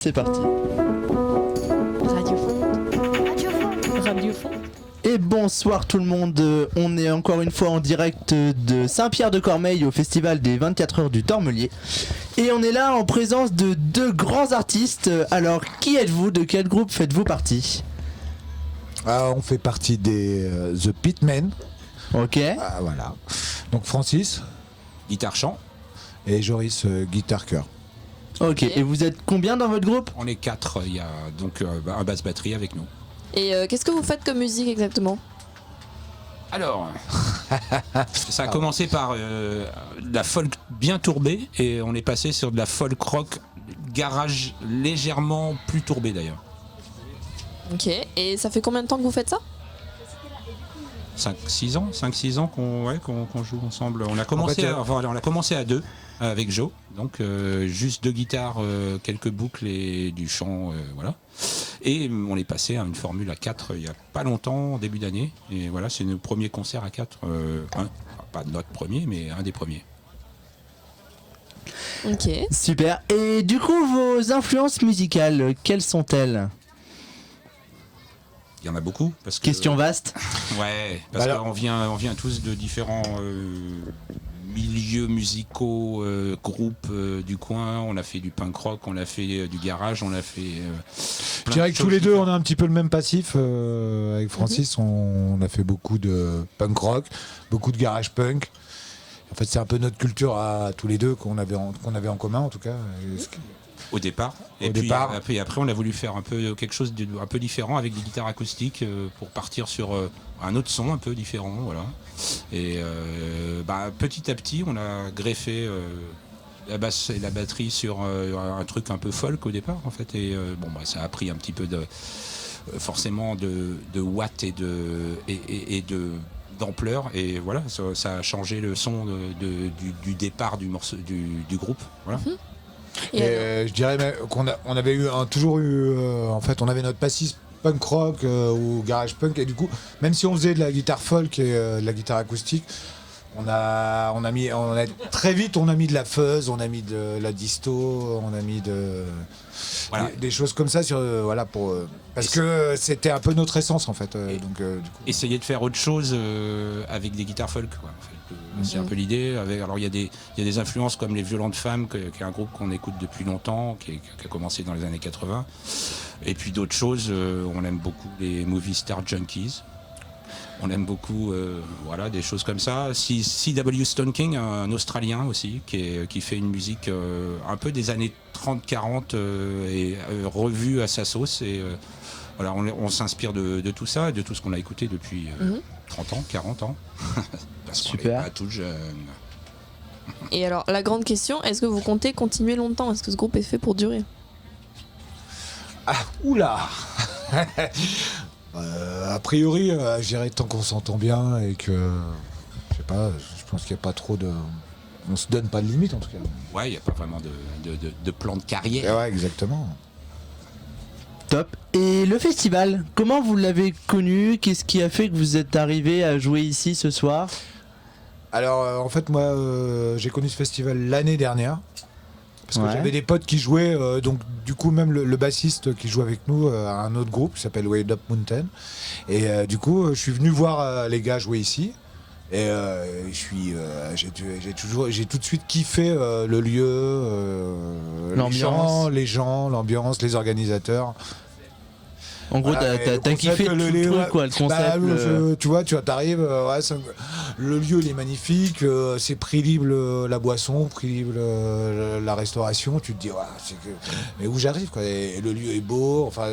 c'est parti. Radio. Et bonsoir tout le monde, on est encore une fois en direct de Saint-Pierre-de-Cormeilles au festival des 24 heures du Tormelier. Et on est là en présence de deux grands artistes. Alors qui êtes-vous? De quel groupe faites-vous partie? On fait partie des The Pitmen. Ok. Voilà. Donc Francis, guitare-chant, et Joris, guitare-chœur. Ok, et vous êtes combien dans votre groupe? On est 4, il y a donc un basse-batterie avec nous. Et qu'est-ce que vous faites comme musique exactement? Alors, ça a commencé par de la folk bien tourbée et on est passé sur de la folk rock garage légèrement plus tourbée d'ailleurs. Ok, et ça fait combien de temps que vous faites ça? 5-6 ans qu'on joue ensemble. On a commencé à deux avec Joe, donc juste deux guitares, quelques boucles et du chant, voilà. Et on est passé à une formule à 4 il y a pas longtemps, en début d'année. Et voilà, c'est nos premiers concerts à 4. Pas notre premier, mais un des premiers. Ok. Super. Et du coup, vos influences musicales, quelles sont-elles? Il y en a beaucoup. Parce que, Question vaste. Ouais, parce qu'on vient tous de différents milieux musicaux, groupes du coin. On a fait du punk rock, on a fait du garage, on a fait... Je dirais que tous les deux, on a un petit peu le même passif. Avec Francis, on a fait beaucoup de punk rock, beaucoup de garage punk. En fait, c'est un peu notre culture à tous les deux qu'on avait en commun, en tout cas. Au départ. Puis après, on a voulu faire un peu quelque chose de un peu différent avec des guitares acoustiques pour partir sur un autre son un peu différent, voilà. Et petit à petit, on a greffé la basse et la batterie sur un truc un peu folk au départ, en fait. Et ça a pris un petit peu forcément de watts et de d'ampleur, et voilà, ça a changé le son du départ du morceau du groupe, voilà. Et je dirais qu'on avait toujours eu en fait, on avait notre passif punk rock ou garage punk, et du coup, même si on faisait de la guitare folk et de la guitare acoustique, très vite on a mis de la fuzz, on a mis de la disto, on a mis des choses comme ça parce que c'était un peu notre essence en fait. Donc du coup, essayer de faire autre chose avec des guitares folk, quoi, en fait. C'est un peu l'idée. Alors il y a des influences comme les Violentes Femmes, qui est un groupe qu'on écoute depuis longtemps, qui a commencé dans les années 80. Et puis d'autres choses, on aime beaucoup les Movie Star Junkies. On aime beaucoup des choses comme ça. C.W. Stone King, un Australien aussi, qui fait une musique un peu des années 30-40 et revue à sa sauce. Et voilà, on s'inspire de tout ça et de tout ce qu'on a écouté depuis 30 ans, 40 ans. Parce qu'on Super. n'est pas tout jeune. Et alors, la grande question, est-ce que vous comptez continuer longtemps? Est-ce que ce groupe est fait pour durer? Oula. A priori, je dirais tant qu'on s'entend bien et que, je sais pas, je pense qu'il n'y a pas trop de... On se donne pas de limite en tout cas. Ouais, il n'y a pas vraiment de plan de carrière. Ouais, exactement. Top. Et le festival, comment vous l'avez connu? Qu'est-ce qui a fait que vous êtes arrivé à jouer ici ce soir? Alors, en fait, moi, j'ai connu ce festival l'année dernière. Parce que j'avais des potes qui jouaient, donc du coup même le bassiste qui joue avec nous à un autre groupe qui s'appelle Way Up Mountain. Et du coup, je suis venu voir les gars jouer ici. Et j'ai tout de suite kiffé le lieu, l'ambiance, les gens, l'ambiance, les organisateurs. En gros, t'as kiffé tout le truc, quoi, le concept. Tu vois, t'arrives, le lieu il est magnifique, c'est prix libre la boisson, prix libre la restauration. Tu te dis, mais où j'arrive, quoi. Et le lieu est beau, enfin,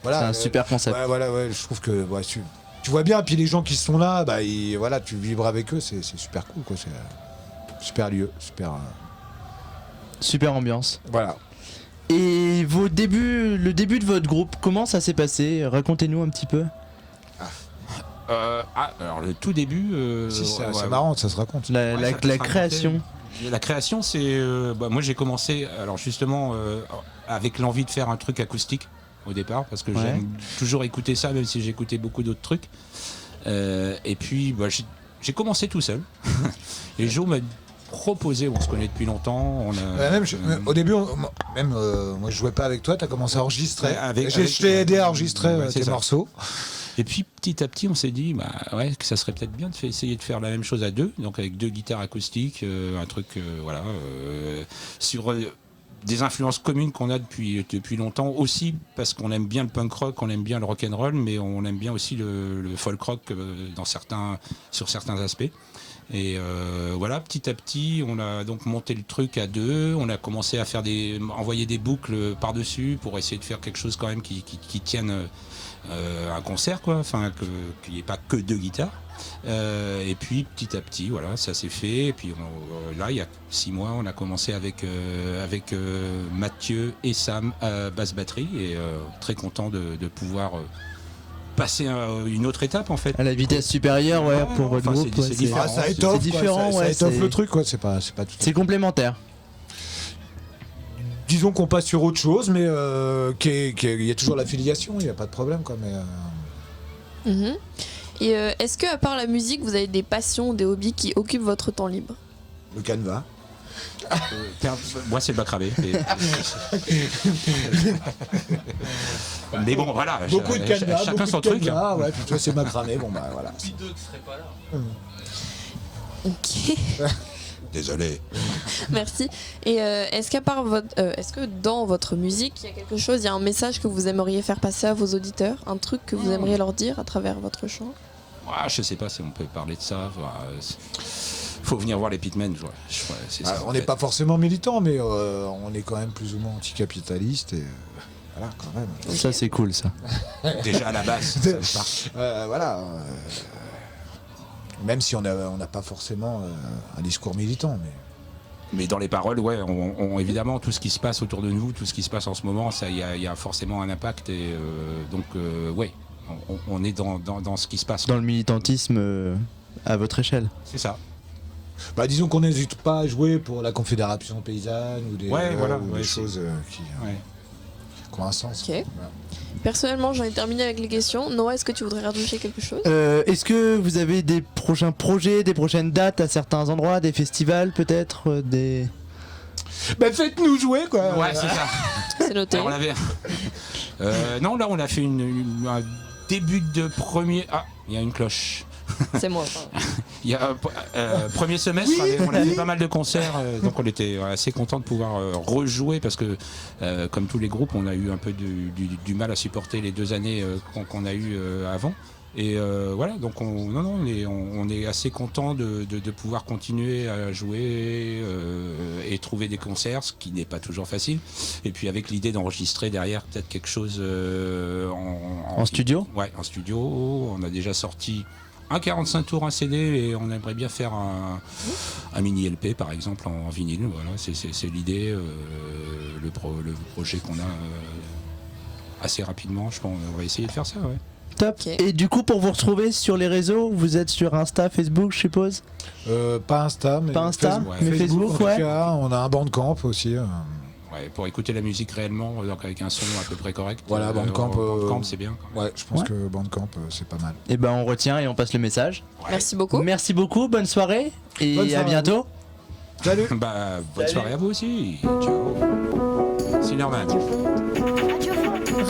voilà. C'est un super concept. Je trouve que tu vois bien, puis les gens qui sont là, tu vibres avec eux, c'est super cool, quoi. C'est super lieu, super ambiance. Voilà. Et le début de votre groupe, comment ça s'est passé? Racontez-nous un petit peu. Alors le tout début... c'est marrant, ça se raconte. La création. La création, c'est... moi j'ai commencé, alors justement, avec l'envie de faire un truc acoustique au départ, parce que j'aime toujours écouter ça, même si j'écoutais beaucoup d'autres trucs. Et puis j'ai commencé tout seul. Et Joe m'a proposé, on se connaît depuis longtemps. Au début, moi je jouais pas avec toi, tu as commencé à enregistrer. Je t'ai aidé à enregistrer tes morceaux. Et puis petit à petit, on s'est dit que ça serait peut-être bien essayer de faire la même chose à deux, donc avec 2 guitares acoustiques, un truc sur des influences communes qu'on a depuis longtemps, aussi parce qu'on aime bien le punk rock, on aime bien le rock and roll, mais on aime bien aussi le folk rock sur certains aspects. Et petit à petit, on a donc monté le truc à 2, on a commencé à envoyer des boucles par-dessus pour essayer de faire quelque chose quand même qui tienne un concert, quoi, enfin qu'il n'y ait pas que 2 guitares. Et puis petit à petit, ça s'est fait. Et puis là, il y a 6 mois, on a commencé avec Mathieu et Sam à basse batterie, et très content de pouvoir passer à une autre étape en fait. À la vitesse supérieure, pour votre groupe. C'est différent. Ça étoffe, c'est différent, ça étoffe le truc, quoi. C'est pas tout. C'est complémentaire. Disons qu'on passe sur autre chose, mais il y a toujours l'affiliation, il n'y a pas de problème, quoi. Mais Mhm. Et est-ce que, à part la musique, vous avez des passions, des hobbies qui occupent votre temps libre? le canevas. Moi, c'est le macramé. Mais bon, voilà. Beaucoup de canevas, chacun son truc. Hein. Ouais, puis toi, c'est macramé. Bon, bah voilà. Puis 2 qui seraient pas là. Ok. Désolé. Merci. Et est-ce qu'à part est-ce que dans votre musique, il y a quelque chose, il y a un message que vous aimeriez faire passer à vos auditeurs, un truc que vous aimeriez leur dire à travers votre chant? Je sais pas si on peut parler de ça. Faut venir voir les Pitmen. On n'est pas forcément militant, mais on est quand même plus ou moins anticapitaliste. Et voilà, quand même. Ça, c'est cool, ça. Déjà à la base. Voilà. Même si on n'a pas forcément un discours militant. Mais dans les paroles, évidemment, tout ce qui se passe autour de nous, tout ce qui se passe en ce moment, il y a forcément un impact. Et on est dans ce qui se passe. Dans le militantisme à votre échelle. C'est ça. Bah, disons qu'on n'hésite pas à jouer pour la Confédération paysanne ou des choses qui ont un sens. Ok. Voilà. Personnellement, j'en ai terminé avec les questions. Noah, est-ce que tu voudrais rajouter quelque chose? Est-ce que vous avez des prochains projets, des prochaines dates à certains endroits, des festivals peut-être Bah, faites-nous jouer, quoi. Ouais, c'est ça. C'est noté. Alors, non, là, on a fait un début de premier... Ah, il y a une cloche. C'est moi. Il y a premier semestre, on a fait pas mal de concerts, donc on était assez content de pouvoir rejouer parce que, comme tous les groupes, on a eu un peu du mal à supporter les 2 années qu'on a eues avant. Et donc on est assez content de pouvoir continuer à jouer et trouver des concerts, ce qui n'est pas toujours facile. Et puis avec l'idée d'enregistrer derrière peut-être quelque chose en studio. Ouais, en studio. On a déjà sorti un 45 tours, un CD, et on aimerait bien faire un mini LP par exemple en vinyle. Voilà, c'est l'idée, le projet qu'on a assez rapidement. Je pense on va essayer de faire ça. Ouais. Top. Okay. Et du coup, pour vous retrouver sur les réseaux, vous êtes sur Insta, Facebook, je suppose? Pas Insta, mais Facebook. En tout cas, on a un Bandcamp aussi. Ouais, pour écouter la musique réellement, donc avec un son à peu près correct. Voilà, Bandcamp, c'est bien. Ouais, je pense que Bandcamp, c'est pas mal. Et ben, on retient et on passe le message. Ouais. Merci beaucoup. Merci beaucoup, bonne soirée et à bientôt. Salut. Bonne soirée à vous aussi. Ciao. Silverman.